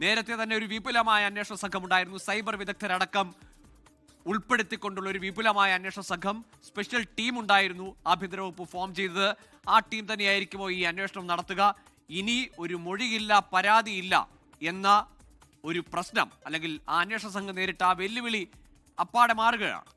നേരത്തെ തന്നെ ഒരു വിപുലമായ അന്വേഷണ സംഘം ഉണ്ടായിരുന്നു. സൈബർ വിദഗ്ധരടക്കം ഉൾപ്പെടുത്തിക്കൊണ്ടുള്ള ഒരു വിപുലമായ അന്വേഷണ സംഘം, സ്പെഷ്യൽ ടീം ഉണ്ടായിരുന്നു ആഭ്യന്തര വകുപ്പ് ഫോം ചെയ്തത്. ആ ടീം തന്നെയായിരിക്കുമോ ഈ അന്വേഷണം നടത്തുക? ഇനി ഒരു മൊഴിയില്ല, പരാതിയില്ല എന്ന ഒരു പ്രശ്നം, അല്ലെങ്കിൽ ആ അന്വേഷണ സംഘം നേരിട്ട ആ വെല്ലുവിളി അപ്പാടെ മാറുകയാണ്.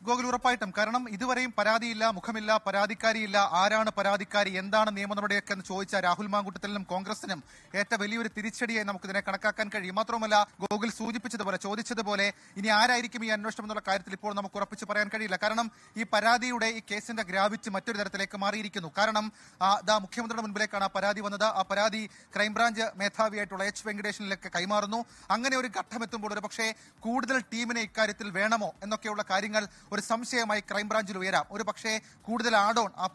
ഗോകുൽ, ഉറപ്പായിട്ടും. കാരണം ഇതുവരെയും പരാതിയില്ല, മുഖമില്ല, പരാതിക്കാരിയില്ല. ആരാണ് പരാതിക്കാരി, എന്താണ് നിയമ നടപടിയൊക്കെ എന്ന് ചോദിച്ച രാഹുൽ മാങ്കൂട്ടത്തിലും കോൺഗ്രസിനും ഏറ്റ വലിയൊരു തിരിച്ചടിയായി നമുക്കിതിനെ കണക്കാക്കാൻ കഴിയും. മാത്രമല്ല, ഗോകുൽ സൂചിപ്പിച്ചതുപോലെ, ചോദിച്ചതുപോലെ ഇനി ആരായിരിക്കും ഈ അന്വേഷണം എന്നുള്ള കാര്യത്തിൽ ഇപ്പോൾ നമുക്ക് ഉറപ്പിച്ച് പറയാൻ കഴിയില്ല. കാരണം ഈ പരാതിയുടെ, ഈ കേസിന്റെ ഗ്രാവിറ്റി മറ്റൊരു തരത്തിലേക്ക് മാറിയിരിക്കുന്നു. കാരണം മുഖ്യമന്ത്രിയുടെ മുൻപിലേക്കാണ് ആ പരാതി വന്നത്. ആ പരാതി ക്രൈംബ്രാഞ്ച് മേധാവിയായിട്ടുള്ള എച്ച് വെങ്കടേഷനിലേക്ക് കൈമാറുന്നു. അങ്ങനെ ഒരു ഘട്ടം എത്തുമ്പോൾ ഒരു പക്ഷേ കൂടുതൽ ടീമിനെ ഇക്കാര്യത്തിൽ വേണമോ എന്നൊക്കെയുള്ള കാര്യങ്ങൾ ഒരു സംശയമായി ക്രൈംബ്രാഞ്ചിൽ ഉയരാം. ഒരു പക്ഷേ കൂടുതൽ ആഡോൺ ആ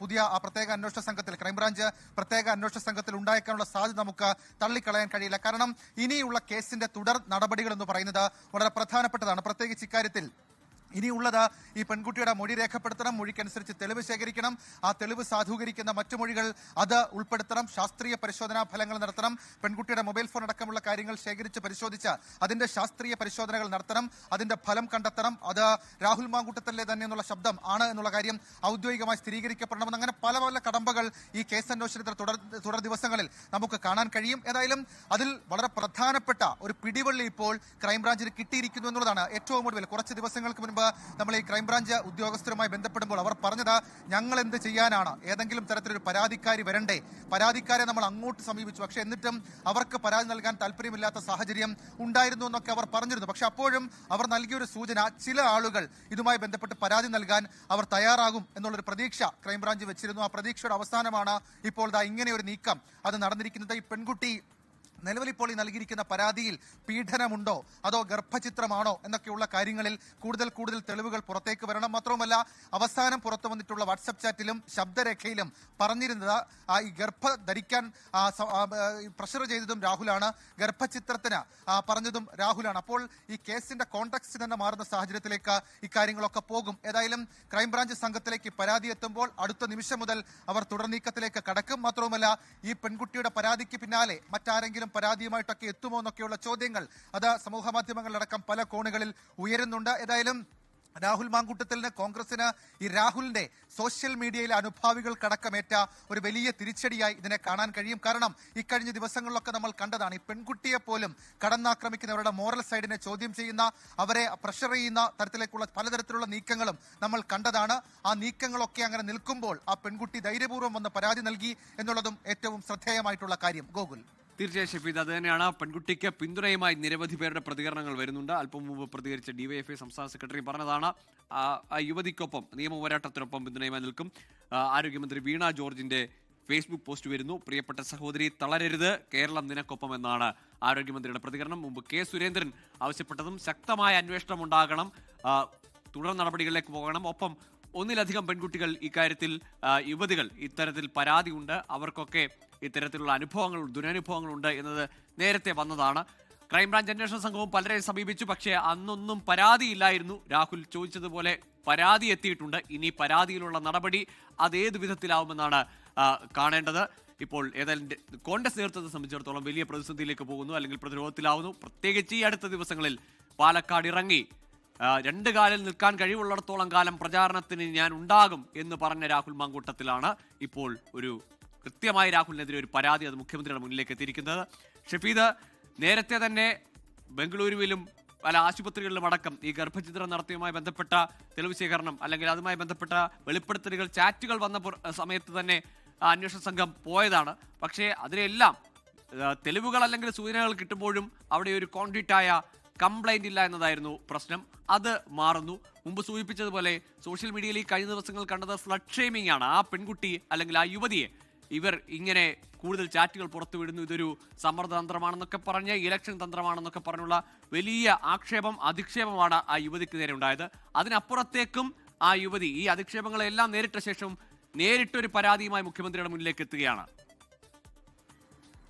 പ്രത്യേക അന്വേഷണ സംഘത്തിൽ, ക്രൈംബ്രാഞ്ച് പ്രത്യേക അന്വേഷണ സംഘത്തിൽ ഉണ്ടായേക്കാനുള്ള സാധ്യത നമുക്ക് തള്ളിക്കളയാൻ കഴിയില്ല. കാരണം ഇനിയുള്ള കേസിന്റെ തുടർ നടപടികൾ എന്ന് പറയുന്നത് വളരെ പ്രധാനപ്പെട്ടതാണ്. പ്രത്യേകിച്ച് ഇക്കാര്യത്തിൽ ഇനിയുള്ളത് ഈ പെൺകുട്ടിയുടെ മൊഴി രേഖപ്പെടുത്തണം, മൊഴിക്കനുസരിച്ച് തെളിവ് ശേഖരിക്കണം, ആ തെളിവ് സാധൂകരിക്കുന്ന മറ്റു മൊഴികൾ അത് ഉൾപ്പെടുത്തണം, ശാസ്ത്രീയ പരിശോധനാ ഫലങ്ങൾ നടത്തണം, പെൺകുട്ടിയുടെ മൊബൈൽ ഫോൺ അടക്കമുള്ള കാര്യങ്ങൾ ശേഖരിച്ച് പരിശോധിച്ച് അതിന്റെ ശാസ്ത്രീയ പരിശോധനകൾ നടത്തണം, അതിന്റെ ഫലം കണ്ടെത്തണം, അത് രാഹുൽ മാങ്കൂട്ടത്തിലെ തന്നെ എന്നുള്ള ശബ്ദം ആണ് എന്നുള്ള കാര്യം ഔദ്യോഗികമായി സ്ഥിരീകരിക്കപ്പെടണമെന്ന് അങ്ങനെ പല പല കടമ്പകൾ ഈ കേസ് അന്വേഷണത്തിൽ തുടർ ദിവസങ്ങളിൽ നമുക്ക് കാണാൻ കഴിയും. ഏതായാലും അതിൽ വളരെ പ്രധാനപ്പെട്ട ഒരു പിടിവള്ളി ഇപ്പോൾ ക്രൈംബ്രാഞ്ചിന് കിട്ടിയിരിക്കുന്നു എന്നുള്ളതാണ്. ഏറ്റവും ഒടുവിൽ കുറച്ച് ദിവസങ്ങൾക്ക് മുൻപ് നമ്മൾ ഈ ക്രൈംബ്രാഞ്ച് ഉദ്യോഗസ്ഥരുമായി ബന്ധപ്പെടുമ്പോൾ അവർ പറഞ്ഞത്, ഞങ്ങൾ എന്ത് ചെയ്യാനാണ്, ഏതെങ്കിലും തരത്തിലൊരു പരാതിക്കാരി വരണ്ടേ, പരാതിക്കാരെ നമ്മൾ അങ്ങോട്ട് സമീപിച്ചു, പക്ഷെ എന്നിട്ടും അവർക്ക് പരാതി നൽകാൻ താല്പര്യമില്ലാത്ത സാഹചര്യം ഉണ്ടായിരുന്നു എന്നൊക്കെ അവർ പറഞ്ഞിരുന്നു. പക്ഷെ അപ്പോഴും അവർ നൽകിയൊരു സൂചന, ചില ആളുകൾ ഇതുമായി ബന്ധപ്പെട്ട് പരാതി നൽകാൻ അവർ തയ്യാറാകും എന്നുള്ളൊരു പ്രതീക്ഷ ക്രൈംബ്രാഞ്ച് വെച്ചിരുന്നു. ആ പ്രതീക്ഷയുടെ അവസാനമാണ് ഇപ്പോൾ ഇങ്ങനെ ഒരു നീക്കം അത് നടന്നിരിക്കുന്നത്. ഈ പെൺകുട്ടി നിലവിൽ ഇപ്പോൾ ഈ നൽകിയിരിക്കുന്ന പരാതിയിൽ പീഡനമുണ്ടോ അതോ ഗർഭചിത്രമാണോ എന്നൊക്കെയുള്ള കാര്യങ്ങളിൽ കൂടുതൽ തെളിവുകൾ പുറത്തേക്ക് വരണം. മാത്രവുമല്ല, അവസാനം പുറത്തു വന്നിട്ടുള്ള വാട്സപ്പ് ചാറ്റിലും ശബ്ദരേഖയിലും പറഞ്ഞിരുന്നത് ഈ ധരിക്കാൻ പ്രഷർ ചെയ്തതും രാഹുലാണ്, ഗർഭചിത്രത്തിന് പറഞ്ഞതും രാഹുലാണ്. അപ്പോൾ ഈ കേസിന്റെ കോണ്ടെക്സ്റ്റ് തന്നെ മാറുന്ന സാഹചര്യത്തിലേക്ക് ഇക്കാര്യങ്ങളൊക്കെ പോകും. ഏതായാലും ക്രൈംബ്രാഞ്ച് സംഘത്തിലേക്ക് പരാതി എത്തുമ്പോൾ അടുത്ത നിമിഷം മുതൽ അവർ തുടർ നീക്കത്തിലേക്ക് കടക്കും. മാത്രവുമല്ല, ഈ പെൺകുട്ടിയുടെ പരാതിക്ക് പിന്നാലെ മറ്റാരെങ്കിലും പരാതിയുമായിട്ടൊക്കെ എത്തുമോ എന്നൊക്കെയുള്ള ചോദ്യങ്ങൾ അത് സമൂഹ മാധ്യമങ്ങളിലടക്കം പല കോണുകളിൽ ഉയരുന്നുണ്ട്. ഏതായാലും രാഹുൽ മാങ്കൂട്ടത്തിന്, കോൺഗ്രസിന് ഈ രാഹുലിന്റെ സോഷ്യൽ മീഡിയയിലെ അനുഭാവികൾക്കടക്കമേറ്റ ഒരു വലിയ തിരിച്ചടിയായി ഇതിനെ കാണാൻ കഴിയും. കാരണം ഇക്കഴിഞ്ഞ ദിവസങ്ങളിലൊക്കെ നമ്മൾ കണ്ടതാണ്, ഈ പെൺകുട്ടിയെ പോലും കടന്നാക്രമിക്കുന്നവരുടെ മോറൽ സൈഡിനെ ചോദ്യം ചെയ്യുന്ന, അവരെ പ്രഷർ ചെയ്യുന്ന തരത്തിലേക്കുള്ള പലതരത്തിലുള്ള നീക്കങ്ങളും നമ്മൾ കണ്ടതാണ്. ആ നീക്കങ്ങളൊക്കെ അങ്ങനെ നിൽക്കുമ്പോൾ ആ പെൺകുട്ടി ധൈര്യപൂർവ്വം വന്ന് പരാതി നൽകി എന്നുള്ളതും ഏറ്റവും ശ്രദ്ധേയമായിട്ടുള്ള കാര്യം. ഗോകുൽ, തീർച്ചയായും ഷഫീദ്, അത് തന്നെയാണ്. പെൺകുട്ടിക്ക് പിന്തുണയുമായി നിരവധി പേരുടെ പ്രതികരണങ്ങൾ വരുന്നുണ്ട്. അല്പം മുമ്പ് പ്രതികരിച്ച ഡിവൈഎഫ്ഐ സംസ്ഥാന സെക്രട്ടറി പറഞ്ഞതാണ്, ആ യുവതിക്കൊപ്പം, നിയമ പോരാട്ടത്തിനൊപ്പം പിന്തുണയുമായി നിൽക്കും. ആരോഗ്യമന്ത്രി വീണ ജോർജിന്റെ ഫേസ്ബുക്ക് പോസ്റ്റ് വരുന്നു, പ്രിയപ്പെട്ട സഹോദരി തളരരുത്, കേരളം നിനക്കൊപ്പം എന്നാണ് ആരോഗ്യമന്ത്രിയുടെ പ്രതികരണം. മുമ്പ് കെ സുരേന്ദ്രൻ ആവശ്യപ്പെട്ടതും ശക്തമായ അന്വേഷണം ഉണ്ടാകണം, തുടർ നടപടികളിലേക്ക് പോകണം. ഒപ്പം ഒന്നിലധികം പെൺകുട്ടികൾ ഇക്കാര്യത്തിൽ, യുവതികൾ ഇത്തരത്തിൽ പരാതിയുണ്ട്, അവർക്കൊക്കെ ഇത്തരത്തിലുള്ള ദുരനുഭവങ്ങളുണ്ട് എന്നത് നേരത്തെ വന്നതാണ്. ക്രൈംബ്രാഞ്ച് അന്വേഷണ സംഘവും പലരെ സമീപിച്ചു, പക്ഷേ അന്നൊന്നും പരാതിയില്ലായിരുന്നു. രാഹുൽ ചോദിച്ചതുപോലെ പരാതി എത്തിയിട്ടുണ്ട്. ഇനി പരാതിയിലുള്ള നടപടി അതേത് വിധത്തിലാവുമെന്നാണ് കാണേണ്ടത്. ഇപ്പോൾ ഏതായാലും കോൺഗ്രസ് നേതൃത്വത്തെ സംബന്ധിച്ചിടത്തോളം വലിയ പ്രതിസന്ധിയിലേക്ക് പോകുന്നു, അല്ലെങ്കിൽ പ്രതിരോധത്തിലാവുന്നു. പ്രത്യേകിച്ച് ഈ അടുത്ത ദിവസങ്ങളിൽ പാലക്കാട് ഇറങ്ങി 2 കാലിൽ നിൽക്കാൻ കഴിവുള്ളിടത്തോളം കാലം പ്രചാരണത്തിന് ഞാൻ ഉണ്ടാകും എന്ന് പറഞ്ഞ രാഹുൽ മാങ്കൂട്ടത്തിലാണ് ഇപ്പോൾ ഒരു കൃത്യമായി രാഹുലിനെതിരെ ഒരു പരാതി അത് മുഖ്യമന്ത്രിയുടെ മുന്നിലേക്ക് എത്തിയിരിക്കുന്നത്. ഷഫീദ്, നേരത്തെ തന്നെ ബംഗളൂരുവിലും പല ആശുപത്രികളിലും അടക്കം ഈ ഗർഭചിത്രം നടത്തിയതുമായി ബന്ധപ്പെട്ട തെളിവ് ശേഖരണം, അല്ലെങ്കിൽ അതുമായി ബന്ധപ്പെട്ട വെളിപ്പെടുത്തലുകൾ, ചാറ്റുകൾ വന്ന സമയത്ത് തന്നെ അന്വേഷണ സംഘം പോയതാണ്. പക്ഷേ അതിലെല്ലാം തെളിവുകൾ അല്ലെങ്കിൽ സൂചനകൾ കിട്ടുമ്പോഴും അവിടെ ഒരു കോൺക്രീറ്റായ കംപ്ലൈന്റ് ഇല്ല എന്നതായിരുന്നു പ്രശ്നം. അത് മാറുന്നു. മുമ്പ് സൂചിപ്പിച്ചതുപോലെ സോഷ്യൽ മീഡിയയിൽ ഈ കഴിഞ്ഞ ദിവസങ്ങൾ കണ്ടത് ഫ്ലഡ് ഷെയ്മിംഗ് ആണ്. ആ പെൺകുട്ടി അല്ലെങ്കിൽ ആ യുവതിയെ ഇവർ ഇങ്ങനെ കൂടുതൽ ചാറ്റുകൾ പുറത്തുവിടുന്നു, ഇതൊരു സമ്മർദ്ദതന്ത്രമാണെന്നൊക്കെ പറഞ്ഞ്, ഇലക്ഷൻ തന്ത്രമാണെന്നൊക്കെ പറഞ്ഞുള്ള വലിയ അധിക്ഷേപമാണ് ആ യുവതിക്ക് നേരെ ഉണ്ടായത്. അതിനപ്പുറത്തേക്കും ആ യുവതി ഈ അധിക്ഷേപങ്ങളെല്ലാം നേരിട്ട ശേഷം നേരിട്ടൊരു പരാതിയുമായി മുഖ്യമന്ത്രിയുടെ മുന്നിലേക്ക് എത്തുകയാണ്.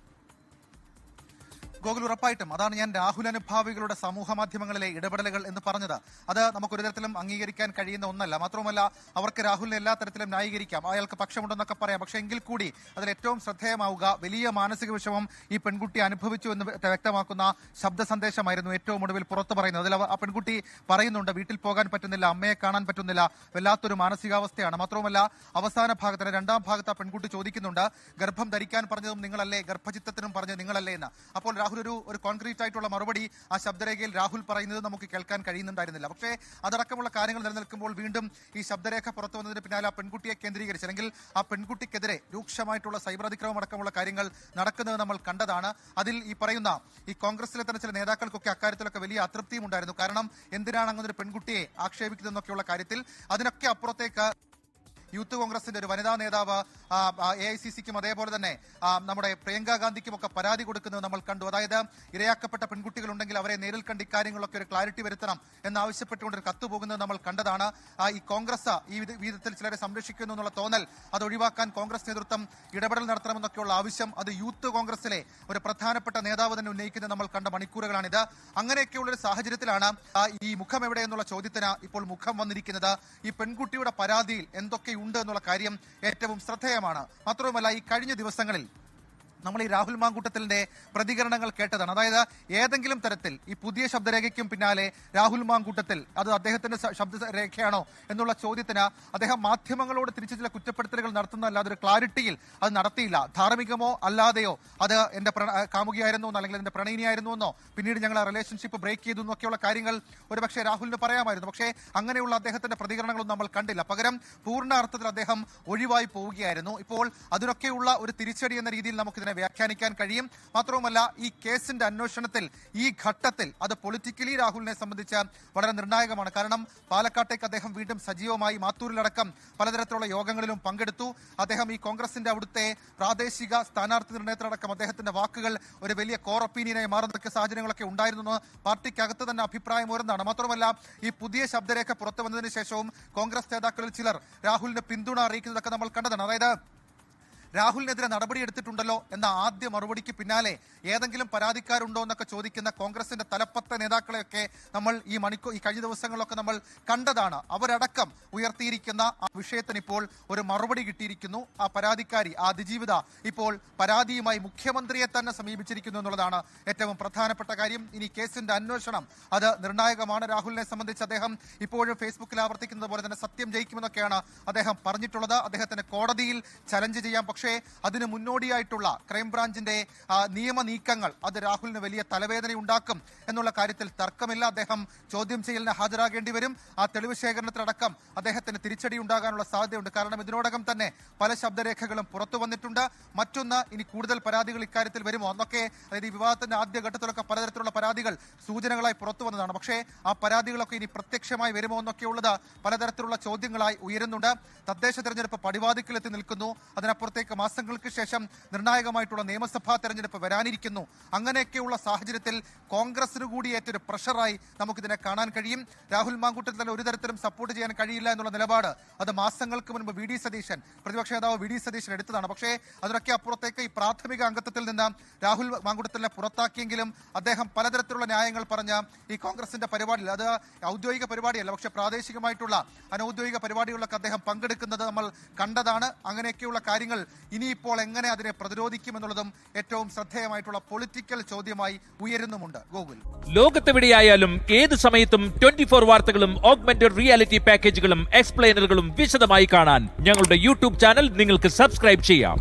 ഗോകുൽ, ഉറപ്പായിട്ടും അതാണ് ഞാൻ രാഹുൽ അനുഭാവികളുടെ സമൂഹ മാധ്യമങ്ങളിലെ ഇടപെടലുകൾ എന്ന് പറഞ്ഞത്. അത് നമുക്ക് ഒരു തരത്തിലും അംഗീകരിക്കാൻ കഴിയുന്ന ഒന്നല്ല. മാത്രമല്ല, അവർക്ക് രാഹുലിനെ എല്ലാ തരത്തിലും ന്യായീകരിക്കാം, അയാൾക്ക് പക്ഷമുണ്ടെന്നൊക്കെ പറയാം. പക്ഷേ എങ്കിൽ കൂടി അതിൽ ഏറ്റവും ശ്രദ്ധേയമാവുക വലിയ മാനസിക വിഷമം ഈ പെൺകുട്ടി അനുഭവിച്ചു എന്ന് വ്യക്തമാക്കുന്ന ശബ്ദ സന്ദേശമായിരുന്നു ഏറ്റവും ഒടുവിൽ പുറത്തു പറയുന്നത്. അതിൽ ആ പെൺകുട്ടി പറയുന്നുണ്ട്, വീട്ടിൽ പോകാൻ പറ്റുന്നില്ല, അമ്മയെ കാണാൻ പറ്റുന്നില്ല, വല്ലാത്തൊരു മാനസികാവസ്ഥയാണ്. മാത്രമല്ല, അവസാന ഭാഗത്തിന് രണ്ടാം ഭാഗത്ത് ആ പെൺകുട്ടി ചോദിക്കുന്നുണ്ട്, ഗർഭം ധരിക്കാൻ പറഞ്ഞതും നിങ്ങളല്ലേ, ഗർഭചിത്തത്തിനും പറഞ്ഞത് നിങ്ങളല്ലേ എന്ന്. അപ്പോൾ രാഹുൽ ഒരു കോൺക്രീറ്റ് ആയിട്ടുള്ള മറുപടി ആ ശബ്ദരേഖയിൽ രാഹുൽ പറയുന്നത് നമുക്ക് കേൾക്കാൻ കഴിയുന്നുണ്ടായിരുന്നില്ല. പക്ഷേ അതടക്കമുള്ള കാര്യങ്ങൾ നിലനിൽക്കുമ്പോൾ വീണ്ടും ഈ ശബ്ദരേഖ പുറത്തു വന്നതിന് പിന്നാലെ ആ പെൺകുട്ടിയെ കേന്ദ്രീകരിച്ച്, അല്ലെങ്കിൽ ആ പെൺകുട്ടിക്കെതിരെ രൂക്ഷമായിട്ടുള്ള സൈബർ അതിക്രമം അടക്കമുള്ള കാര്യങ്ങൾ നടക്കുന്നത് നമ്മൾ കണ്ടതാണ്. അതിൽ ഈ പറയുന്ന ഈ കോൺഗ്രസിലെ തന്നെ ചില നേതാക്കൾക്കൊക്കെ അക്കാര്യത്തിലൊക്കെ വലിയ അതൃപ്തിയും ഉണ്ടായിരുന്നു. കാരണം എന്തിനാണ് അങ്ങനെ ഒരു പെൺകുട്ടിയെ ആക്ഷേപിക്കുന്നതെന്നൊക്കെയുള്ള കാര്യത്തിൽ. അതിനൊക്കെ അപ്പുറത്തേക്ക് യൂത്ത് കോൺഗ്രസിന്റെ ഒരു വനിതാ നേതാവ് AICCക്കും അതേപോലെ തന്നെ നമ്മുടെ പ്രിയങ്ക ഗാന്ധിക്കും ഒക്കെ പരാതി കൊടുക്കുന്നത് നമ്മൾ കണ്ടു. അതായത് ഇരയാക്കപ്പെട്ട പെൺകുട്ടികളുണ്ടെങ്കിൽ അവരെ നേരിൽ കണ്ട് ഇക്കാര്യങ്ങളൊക്കെ ഒരു ക്ലാരിറ്റി വരുത്തണം എന്നാവശ്യപ്പെട്ടുകൊണ്ട് ഒരു കത്ത് പോകുന്നത് നമ്മൾ കണ്ടതാണ്. ഈ കോൺഗ്രസ് ഈ വിധത്തിൽ ചിലരെ സംരക്ഷിക്കുന്നു എന്നുള്ള തോന്നൽ അത് ഒഴിവാക്കാൻ കോൺഗ്രസ് നേതൃത്വം ഇടപെടൽ നടത്തണമെന്നൊക്കെയുള്ള ആവശ്യം അത് യൂത്ത് കോൺഗ്രസിലെ ഒരു പ്രധാനപ്പെട്ട നേതാവ് തന്നെ ഉന്നയിക്കുന്നത് നമ്മൾ കണ്ട മണിക്കൂറുകളാണിത്. അങ്ങനെയൊക്കെയുള്ള ഒരു സാഹചര്യത്തിലാണ് ഈ മുഖം എവിടെ എന്നുള്ള ചോദ്യത്തിന് ഇപ്പോൾ മുഖം വന്നിരിക്കുന്നത്. ഈ പെൺകുട്ടിയുടെ പരാതിയിൽ എന്തൊക്കെ ഉണ്ട് എന്നുള്ള കാര്യം ഏറ്റവും ശ്രദ്ധേയമാണ്. മാത്രവുമല്ല, ഈ കഴിഞ്ഞ ദിവസങ്ങളിൽ നമ്മൾ ഈ രാഹുൽ മാങ്കൂട്ടത്തിലിന്റെ പ്രതികരണങ്ങൾ കേട്ടതാണ്. അതായത് ഏതെങ്കിലും തരത്തിൽ ഈ പുതിയ ശബ്ദരേഖയ്ക്കും പിന്നാലെ രാഹുൽ മാങ്കൂട്ടത്തിൽ അത് അദ്ദേഹത്തിന്റെ ശബ്ദരേഖയാണോ എന്നുള്ള ചോദ്യത്തിന് അദ്ദേഹം മാധ്യമങ്ങളോട് തിരിച്ചു ചില കുറ്റപ്പെടുത്തലുകൾ നടത്തുന്നതല്ലാതെ ഒരു ക്ലാരിറ്റിയിൽ അത് നടത്തിയില്ല. ധാർമ്മികമോ അല്ലാതെയോ അത് എന്റെ കാമുകിയായിരുന്നു അല്ലെങ്കിൽ എന്റെ പ്രണയിനിയായിരുന്നു എന്നോ പിന്നീട് ഞങ്ങൾ ആ റിലേഷൻഷിപ്പ് ബ്രേക്ക് ചെയ്തു എന്നൊക്കെയുള്ള കാര്യങ്ങൾ ഒരുപക്ഷെ രാഹുലിന് പറയാമായിരുന്നു. പക്ഷേ അങ്ങനെയുള്ള അദ്ദേഹത്തിന്റെ പ്രതികരണങ്ങളൊന്നും നമ്മൾ കണ്ടില്ല. പകരം പൂർണ്ണ അർത്ഥത്തിൽ അദ്ദേഹം ഒഴിവായി പോവുകയായിരുന്നു. ഇപ്പോൾ അതിനൊക്കെയുള്ള ഒരു തിരിച്ചടി എന്ന രീതിയിൽ നമുക്ക് വ്യാഖ്യാനിക്കാൻ കഴിയും. മാത്രവുമല്ല, ഈ കേസിന്റെ അന്വേഷണത്തിൽ ഈ ഘട്ടത്തിൽ അത് പൊളിറ്റിക്കലി രാഹുലിനെ സംബന്ധിച്ച് വളരെ നിർണായകമാണ്. കാരണം പാലക്കാട്ടേക്ക് അദ്ദേഹം വീണ്ടും സജീവമായി മാത്തൂരിലടക്കം പലതരത്തിലുള്ള യോഗങ്ങളിലും പങ്കെടുത്തു. അദ്ദേഹം ഈ കോൺഗ്രസിന്റെ അവിടുത്തെ പ്രാദേശിക സ്ഥാനാർത്ഥി നിർണയത്തിലടക്കം അദ്ദേഹത്തിന്റെ വാക്കുകൾ ഒരു വലിയ കോർ ഒപ്പീനിയനായി മാറുന്ന സാഹചര്യങ്ങളൊക്കെ ഉണ്ടായിരുന്നു. പാർട്ടിക്കകത്ത് തന്നെ അഭിപ്രായം ഉയർന്നതാണ്. മാത്രമല്ല, ഈ പുതിയ ശബ്ദരേഖ പുറത്തു വന്നതിന് ശേഷവും കോൺഗ്രസ് നേതാക്കളിൽ ചിലർ രാഹുലിന് പിന്തുണ അറിയിക്കുന്നതൊക്കെ നമ്മൾ കണ്ടതാണ്. അതായത് രാഹുലിനെതിരെ നടപടിയെടുത്തിട്ടുണ്ടല്ലോ എന്ന ആദ്യ മറുപടിക്ക് പിന്നാലെ ഏതെങ്കിലും പരാതിക്കാരുണ്ടോ എന്നൊക്കെ ചോദിക്കുന്ന കോൺഗ്രസിന്റെ തലപ്പത്തെ നേതാക്കളെയൊക്കെ നമ്മൾ ഈ കഴിഞ്ഞ ദിവസങ്ങളിലൊക്കെ നമ്മൾ കണ്ടതാണ്. അവരടക്കം ഉയർത്തിയിരിക്കുന്ന ആ വിഷയത്തിന് ഇപ്പോൾ ഒരു മറുപടി കിട്ടിയിരിക്കുന്നു. ആ പരാതിക്കാരി അതിജീവിത ഇപ്പോൾ പരാതിയുമായി മുഖ്യമന്ത്രിയെ തന്നെ സമീപിച്ചിരിക്കുന്നു എന്നുള്ളതാണ് ഏറ്റവും പ്രധാനപ്പെട്ട കാര്യം. ഇനി കേസിന്റെ അന്വേഷണം അത് നിർണായകമാണ്. രാഹുലിനെ സംബന്ധിച്ച് അദ്ദേഹം ഇപ്പോഴും ഫേസ്ബുക്കിൽ ആവർത്തിക്കുന്നത് പോലെ തന്നെ സത്യം ജയിക്കുമെന്നൊക്കെയാണ് അദ്ദേഹം പറഞ്ഞിട്ടുള്ളത്. അദ്ദേഹത്തിന് കോടതിയിൽ ചലഞ്ച് ചെയ്യാം. പക്ഷേ അതിന് മുന്നോടിയായിട്ടുള്ള ക്രൈംബ്രാഞ്ചിന്റെ നിയമ നീക്കങ്ങൾ അത് രാഹുലിന് വലിയ തലവേദന ഉണ്ടാക്കും എന്നുള്ള കാര്യത്തിൽ തർക്കമില്ല. അദ്ദേഹം ചോദ്യം ചെയ്യലിന് ഹാജരാകേണ്ടി വരും. ആ തെളിവ് ശേഖരണത്തിലടക്കം അദ്ദേഹത്തിന് തിരിച്ചടി ഉണ്ടാകാനുള്ള സാധ്യതയുണ്ട്. കാരണം ഇതിനോടകം തന്നെ പല ശബ്ദരേഖകളും പുറത്തു വന്നിട്ടുണ്ട്. മറ്റൊന്ന്, ഇനി കൂടുതൽ പരാതികൾ ഇക്കാര്യത്തിൽ വരുമോ അന്നൊക്കെ, അതായത് ഈ വിവാദത്തിന്റെ ആദ്യഘട്ടത്തിലൊക്കെ പലതരത്തിലുള്ള പരാതികൾ സൂചനകളായി പുറത്തു വന്നതാണ്. പക്ഷേ ആ പരാതികളൊക്കെ ഇനി പ്രത്യക്ഷമായി വരുമോ എന്നൊക്കെയുള്ളത് പലതരത്തിലുള്ള ചോദ്യങ്ങളായി ഉയരുന്നുണ്ട്. തദ്ദേശ തെരഞ്ഞെടുപ്പ് പടിവാതിക്കലെത്തി നിൽക്കുന്നു. അതിനപ്പുറത്തേക്ക് മാസങ്ങൾക്ക് ശേഷം നിർണായകമായിട്ടുള്ള നിയമസഭാ തെരഞ്ഞെടുപ്പ് വരാനിരിക്കുന്നു. അങ്ങനെയൊക്കെയുള്ള സാഹചര്യത്തിൽ കോൺഗ്രസിന് കൂടി ഏറ്റൊരു പ്രഷറായി നമുക്കിതിനെ കാണാൻ കഴിയും. രാഹുൽ മാങ്കൂട്ടത്തിൽ തന്നെ ഒരു തരത്തിലും സപ്പോർട്ട് ചെയ്യാൻ കഴിയില്ല എന്നുള്ള നിലപാട് അത് മാസങ്ങൾക്ക് മുൻപ് പ്രതിപക്ഷ നേതാവ് വി ഡി സതീശൻ എടുത്തതാണ്. പക്ഷേ അതിനൊക്കെ അപ്പുറത്തേക്ക് ഈ പ്രാഥമിക അംഗത്വത്തിൽ നിന്ന് രാഹുൽ മാങ്കൂട്ടത്തിനെ പുറത്താക്കിയെങ്കിലും അദ്ദേഹം പലതരത്തിലുള്ള ന്യായങ്ങൾ പറഞ്ഞ ഈ കോൺഗ്രസിന്റെ പരിപാടിയിൽ, അത് ഔദ്യോഗിക പരിപാടിയല്ല പക്ഷേ പ്രാദേശികമായിട്ടുള്ള അനൌദ്യോഗിക പരിപാടികളിലൊക്കെ അദ്ദേഹം പങ്കെടുക്കുന്നത് നമ്മൾ കണ്ടതാണ്. അങ്ങനെയൊക്കെയുള്ള കാര്യങ്ങൾ ഇനിയിപ്പോൾ എങ്ങനെ അതിനെ പ്രതിരോധിക്കുമെന്നുള്ളതും ഏറ്റവും ശ്രദ്ധേയമായിട്ടുള്ള പൊളിറ്റിക്കൽ ചോദ്യമായി ഉയരുന്നുമുണ്ട്. ഗോകുൽ, ലോകത്തെവിടെയായാലും ഏത് സമയത്തും 24 വാർത്തകളും ഓഗ്മെന്റഡ് റിയാലിറ്റി പാക്കേജുകളും എക്സ്പ്ലെയിനറുകളും വിശദമായി കാണാൻ ഞങ്ങളുടെ യൂട്യൂബ് ചാനൽ നിങ്ങൾക്ക് സബ്സ്ക്രൈബ് ചെയ്യാം.